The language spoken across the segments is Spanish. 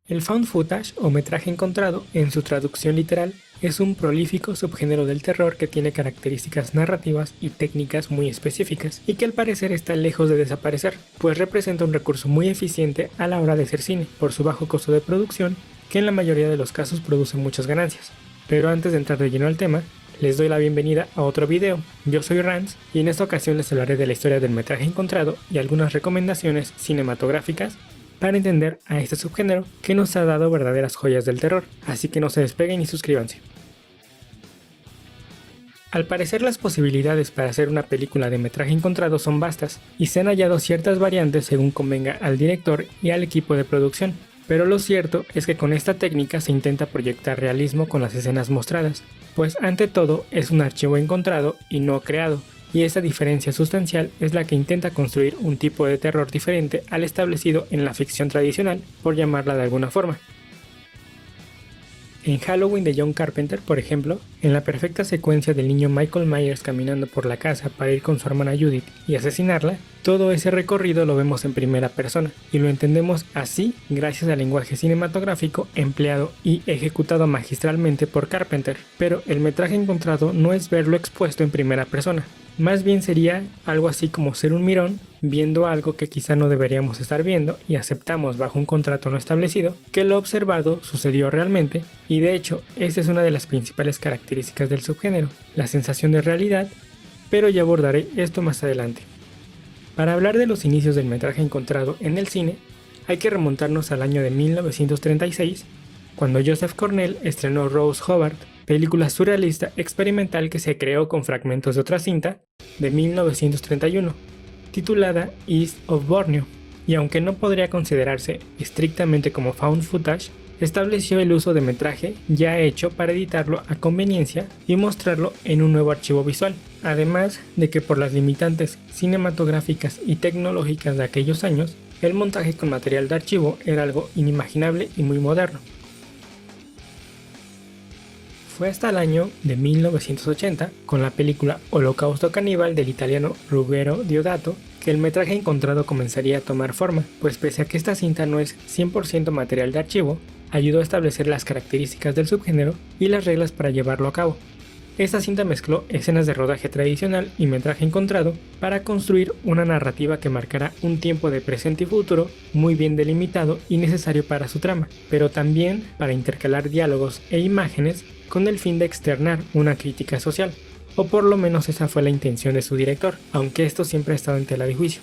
El found footage o metraje encontrado, en su traducción literal, es un prolífico subgénero del terror que tiene características narrativas y técnicas muy específicas y que al parecer está lejos de desaparecer, pues representa un recurso muy eficiente a la hora de hacer cine, por su bajo costo de producción, que en la mayoría de los casos produce muchas ganancias. Pero antes de entrar de lleno al tema, les doy la bienvenida a otro video. Yo soy Rans y en esta ocasión les hablaré de la historia del metraje encontrado y algunas recomendaciones cinematográficas para entender a este subgénero que nos ha dado verdaderas joyas del terror, así que no se despeguen y suscríbanse. Al parecer las posibilidades para hacer una película de metraje encontrado son vastas y se han hallado ciertas variantes según convenga al director y al equipo de producción, pero lo cierto es que con esta técnica se intenta proyectar realismo con las escenas mostradas, pues ante todo es un archivo encontrado y no creado, y esa diferencia sustancial es la que intenta construir un tipo de terror diferente al establecido en la ficción tradicional, por llamarla de alguna forma. En Halloween de John Carpenter, por ejemplo, en la perfecta secuencia del niño Michael Myers caminando por la casa para ir con su hermana Judith y asesinarla, todo ese recorrido lo vemos en primera persona, y lo entendemos así gracias al lenguaje cinematográfico empleado y ejecutado magistralmente por Carpenter, pero el metraje encontrado no es verlo expuesto en primera persona. Más bien sería algo así como ser un mirón viendo algo que quizá no deberíamos estar viendo y aceptamos bajo un contrato no establecido que lo observado sucedió realmente, y de hecho esta es una de las principales características del subgénero, la sensación de realidad, pero ya abordaré esto más adelante. Para hablar de los inicios del metraje encontrado en el cine, hay que remontarnos al año de 1936, cuando Joseph Cornell estrenó Rose Hobart, película surrealista experimental que se creó con fragmentos de otra cinta de 1931, titulada East of Borneo, y aunque no podría considerarse estrictamente como found footage, estableció el uso de metraje ya hecho para editarlo a conveniencia y mostrarlo en un nuevo archivo visual, además de que por las limitantes cinematográficas y tecnológicas de aquellos años, el montaje con material de archivo era algo inimaginable y muy moderno. Fue hasta el año de 1980, con la película Holocausto Caníbal del italiano Ruggero Deodato, que el metraje encontrado comenzaría a tomar forma, pues pese a que esta cinta no es 100% material de archivo, ayudó a establecer las características del subgénero y las reglas para llevarlo a cabo. Esta cinta mezcló escenas de rodaje tradicional y metraje encontrado para construir una narrativa que marcará un tiempo de presente y futuro muy bien delimitado y necesario para su trama, pero también para intercalar diálogos e imágenes con el fin de externar una crítica social, o por lo menos esa fue la intención de su director, aunque esto siempre ha estado en tela de juicio.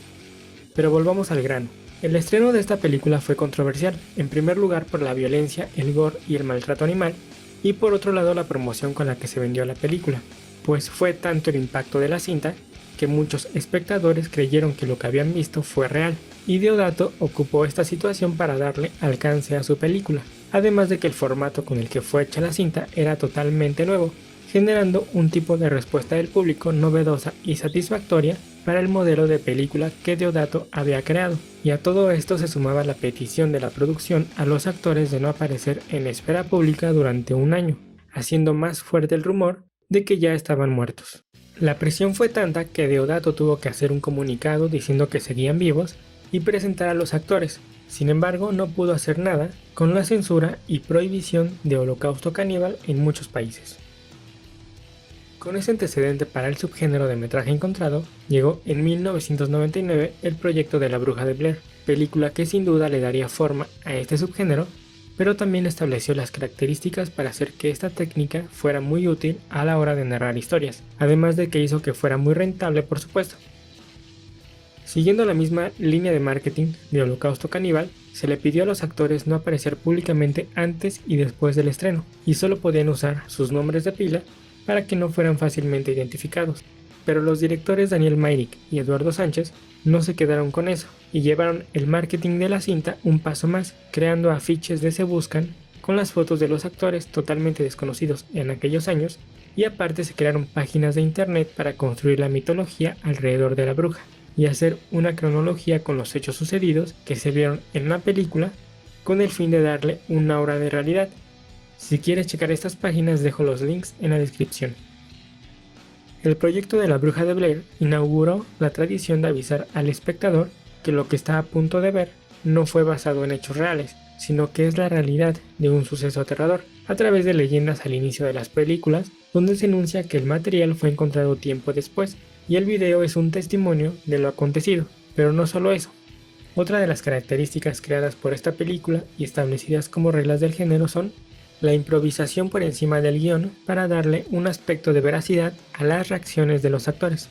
Pero volvamos al grano. El estreno de esta película fue controversial, en primer lugar por la violencia, el gore y el maltrato animal, y por otro lado la promoción con la que se vendió la película, pues fue tanto el impacto de la cinta que muchos espectadores creyeron que lo que habían visto fue real, y Deodato ocupó esta situación para darle alcance a su película, además de que el formato con el que fue hecha la cinta era totalmente nuevo, generando un tipo de respuesta del público novedosa y satisfactoria para el modelo de película que Deodato había creado, y a todo esto se sumaba la petición de la producción a los actores de no aparecer en la esfera pública durante un año, haciendo más fuerte el rumor de que ya estaban muertos. La presión fue tanta que Deodato tuvo que hacer un comunicado diciendo que seguían vivos y presentar a los actores. Sin embargo, no pudo hacer nada con la censura y prohibición de Holocausto Caníbal en muchos países. Con ese antecedente para el subgénero de metraje encontrado, llegó en 1999 el proyecto de La Bruja de Blair, película que sin duda le daría forma a este subgénero, pero también estableció las características para hacer que esta técnica fuera muy útil a la hora de narrar historias, además de que hizo que fuera muy rentable, por supuesto. Siguiendo la misma línea de marketing de Holocausto Caníbal, se le pidió a los actores no aparecer públicamente antes y después del estreno, y solo podían usar sus nombres de pila para que no fueran fácilmente identificados. Pero los directores Daniel Myrick y Eduardo Sánchez no se quedaron con eso, y llevaron el marketing de la cinta un paso más, creando afiches de Se Buscan con las fotos de los actores totalmente desconocidos en aquellos años, y aparte se crearon páginas de internet para construir la mitología alrededor de la bruja, y hacer una cronología con los hechos sucedidos que se vieron en la película con el fin de darle una aura de realidad. Si quieres checar estas páginas dejo los links en la descripción. El proyecto de La Bruja de Blair inauguró la tradición de avisar al espectador que lo que está a punto de ver no fue basado en hechos reales, sino que es la realidad de un suceso aterrador, a través de leyendas al inicio de las películas, donde se enuncia que el material fue encontrado tiempo después, y el video es un testimonio de lo acontecido. Pero no solo eso. Otra de las características creadas por esta película y establecidas como reglas del género son la improvisación por encima del guión para darle un aspecto de veracidad a las reacciones de los actores,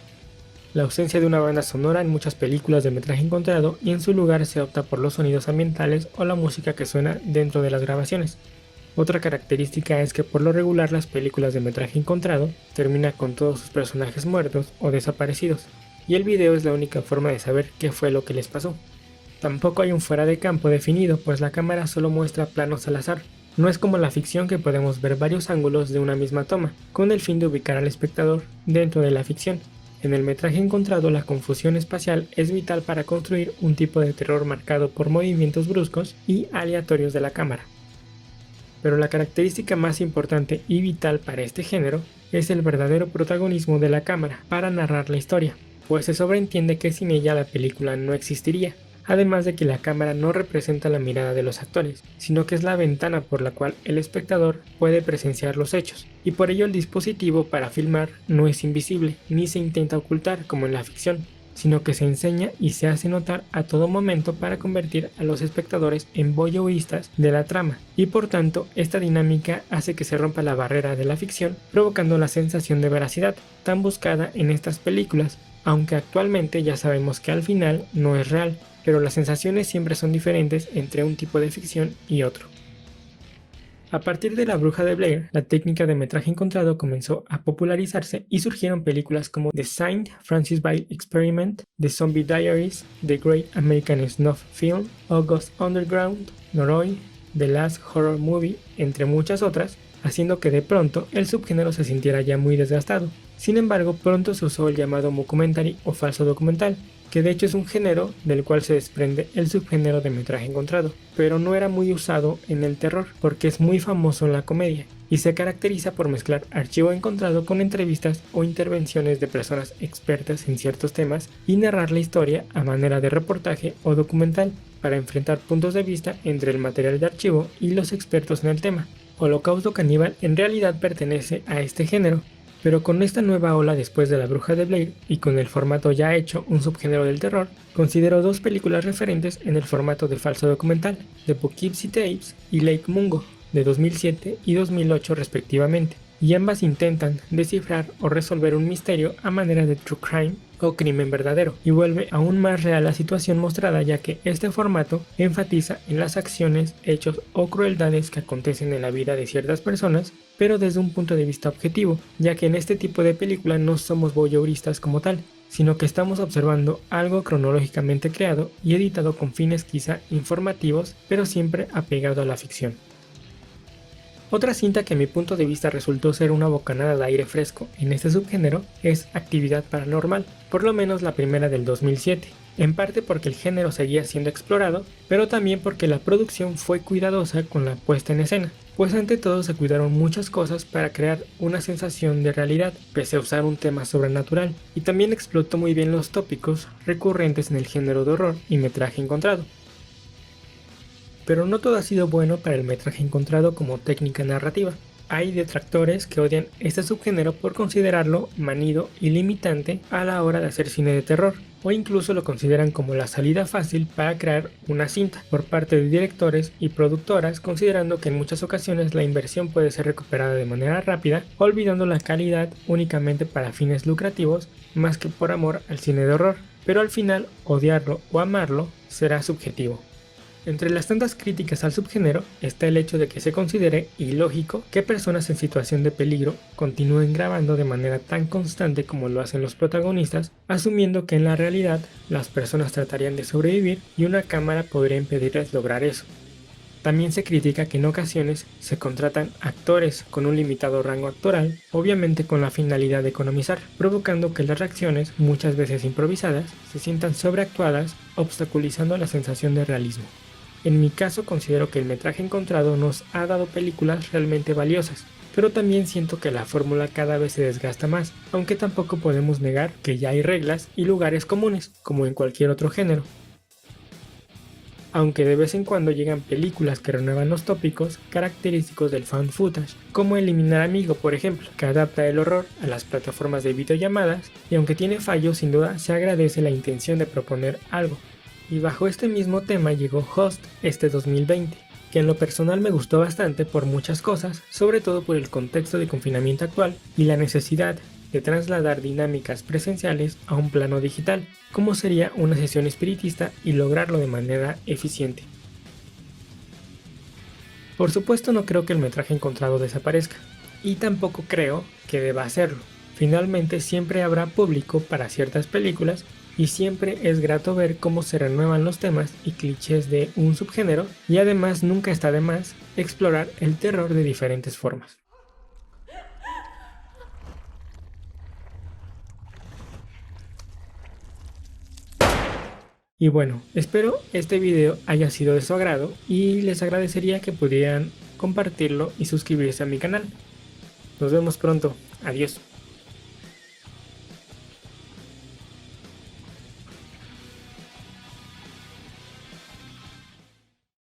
la ausencia de una banda sonora en muchas películas de metraje encontrado y en su lugar se opta por los sonidos ambientales o la música que suena dentro de las grabaciones. Otra característica es que por lo regular las películas de metraje encontrado terminan con todos sus personajes muertos o desaparecidos, y el video es la única forma de saber qué fue lo que les pasó. Tampoco hay un fuera de campo definido, pues la cámara solo muestra planos al azar. No es como la ficción que podemos ver varios ángulos de una misma toma, con el fin de ubicar al espectador dentro de la ficción. En el metraje encontrado, la confusión espacial es vital para construir un tipo de terror marcado por movimientos bruscos y aleatorios de la cámara. Pero la característica más importante y vital para este género es el verdadero protagonismo de la cámara para narrar la historia, pues se sobreentiende que sin ella la película no existiría. Además de que la cámara no representa la mirada de los actores, sino que es la ventana por la cual el espectador puede presenciar los hechos, y por ello el dispositivo para filmar no es invisible, ni se intenta ocultar como en la ficción, sino que se enseña y se hace notar a todo momento para convertir a los espectadores en voyeuristas de la trama, y por tanto esta dinámica hace que se rompa la barrera de la ficción, provocando la sensación de veracidad tan buscada en estas películas, aunque actualmente ya sabemos que al final no es real, pero las sensaciones siempre son diferentes entre un tipo de ficción y otro. A partir de La Bruja de Blair, la técnica de metraje encontrado comenzó a popularizarse y surgieron películas como The Saint Francis Bale Experiment, The Zombie Diaries, The Great American Snuff Film, August Underground, Noroi, The Last Horror Movie, entre muchas otras, haciendo que de pronto el subgénero se sintiera ya muy desgastado. Sin embargo, pronto se usó el llamado mockumentary o falso documental, que de hecho es un género del cual se desprende el subgénero de metraje encontrado, pero no era muy usado en el terror porque es muy famoso en la comedia y se caracteriza por mezclar archivo encontrado con entrevistas o intervenciones de personas expertas en ciertos temas y narrar la historia a manera de reportaje o documental para enfrentar puntos de vista entre el material de archivo y los expertos en el tema. Holocausto Caníbal en realidad pertenece a este género, pero con esta nueva ola después de La Bruja de Blair y con el formato ya hecho un subgénero del terror, considero dos películas referentes en el formato de falso documental, The Poughkeepsie Tapes y Lake Mungo, de 2007 y 2008 respectivamente, y ambas intentan descifrar o resolver un misterio a manera de true crime o crimen verdadero, y vuelve aún más real la situación mostrada, ya que este formato enfatiza en las acciones, hechos o crueldades que acontecen en la vida de ciertas personas, pero desde un punto de vista objetivo, ya que en este tipo de película no somos voyeuristas como tal, sino que estamos observando algo cronológicamente creado y editado con fines quizá informativos, pero siempre apegado a la ficción. Otra cinta que a mi punto de vista resultó ser una bocanada de aire fresco en este subgénero es Actividad Paranormal, por lo menos la primera del 2007, en parte porque el género seguía siendo explorado, pero también porque la producción fue cuidadosa con la puesta en escena, pues ante todo se cuidaron muchas cosas para crear una sensación de realidad, pese a usar un tema sobrenatural, y también explotó muy bien los tópicos recurrentes en el género de horror y metraje encontrado. Pero no todo ha sido bueno para el metraje encontrado como técnica narrativa. Hay detractores que odian este subgénero por considerarlo manido y limitante a la hora de hacer cine de terror, o incluso lo consideran como la salida fácil para crear una cinta por parte de directores y productoras, considerando que en muchas ocasiones la inversión puede ser recuperada de manera rápida, olvidando la calidad únicamente para fines lucrativos más que por amor al cine de horror, pero al final odiarlo o amarlo será subjetivo. Entre las tantas críticas al subgénero está el hecho de que se considere ilógico que personas en situación de peligro continúen grabando de manera tan constante como lo hacen los protagonistas, asumiendo que en la realidad las personas tratarían de sobrevivir y una cámara podría impedirles lograr eso. También se critica que en ocasiones se contratan actores con un limitado rango actoral, obviamente con la finalidad de economizar, provocando que las reacciones, muchas veces improvisadas, se sientan sobreactuadas, obstaculizando la sensación de realismo. En mi caso considero que el metraje encontrado nos ha dado películas realmente valiosas, pero también siento que la fórmula cada vez se desgasta más, aunque tampoco podemos negar que ya hay reglas y lugares comunes, como en cualquier otro género. aunque de vez en cuando llegan películas que renuevan los tópicos característicos del found footage, como Eliminar Amigo por ejemplo, que adapta el horror a las plataformas de videollamadas, y aunque tiene fallos sin duda se agradece la intención de proponer algo. Y bajo este mismo tema llegó Host este 2020, que en lo personal me gustó bastante por muchas cosas, sobre todo por el contexto de confinamiento actual y la necesidad de trasladar dinámicas presenciales a un plano digital, como sería una sesión espiritista y lograrlo de manera eficiente. Por supuesto no creo que el metraje encontrado desaparezca, y tampoco creo que deba hacerlo. Finalmente siempre habrá público para ciertas películas y siempre es grato ver cómo se renuevan los temas y clichés de un subgénero, y además nunca está de más explorar el terror de diferentes formas. Y bueno, espero este video haya sido de su agrado y les agradecería que pudieran compartirlo y suscribirse a mi canal. Nos vemos pronto, adiós.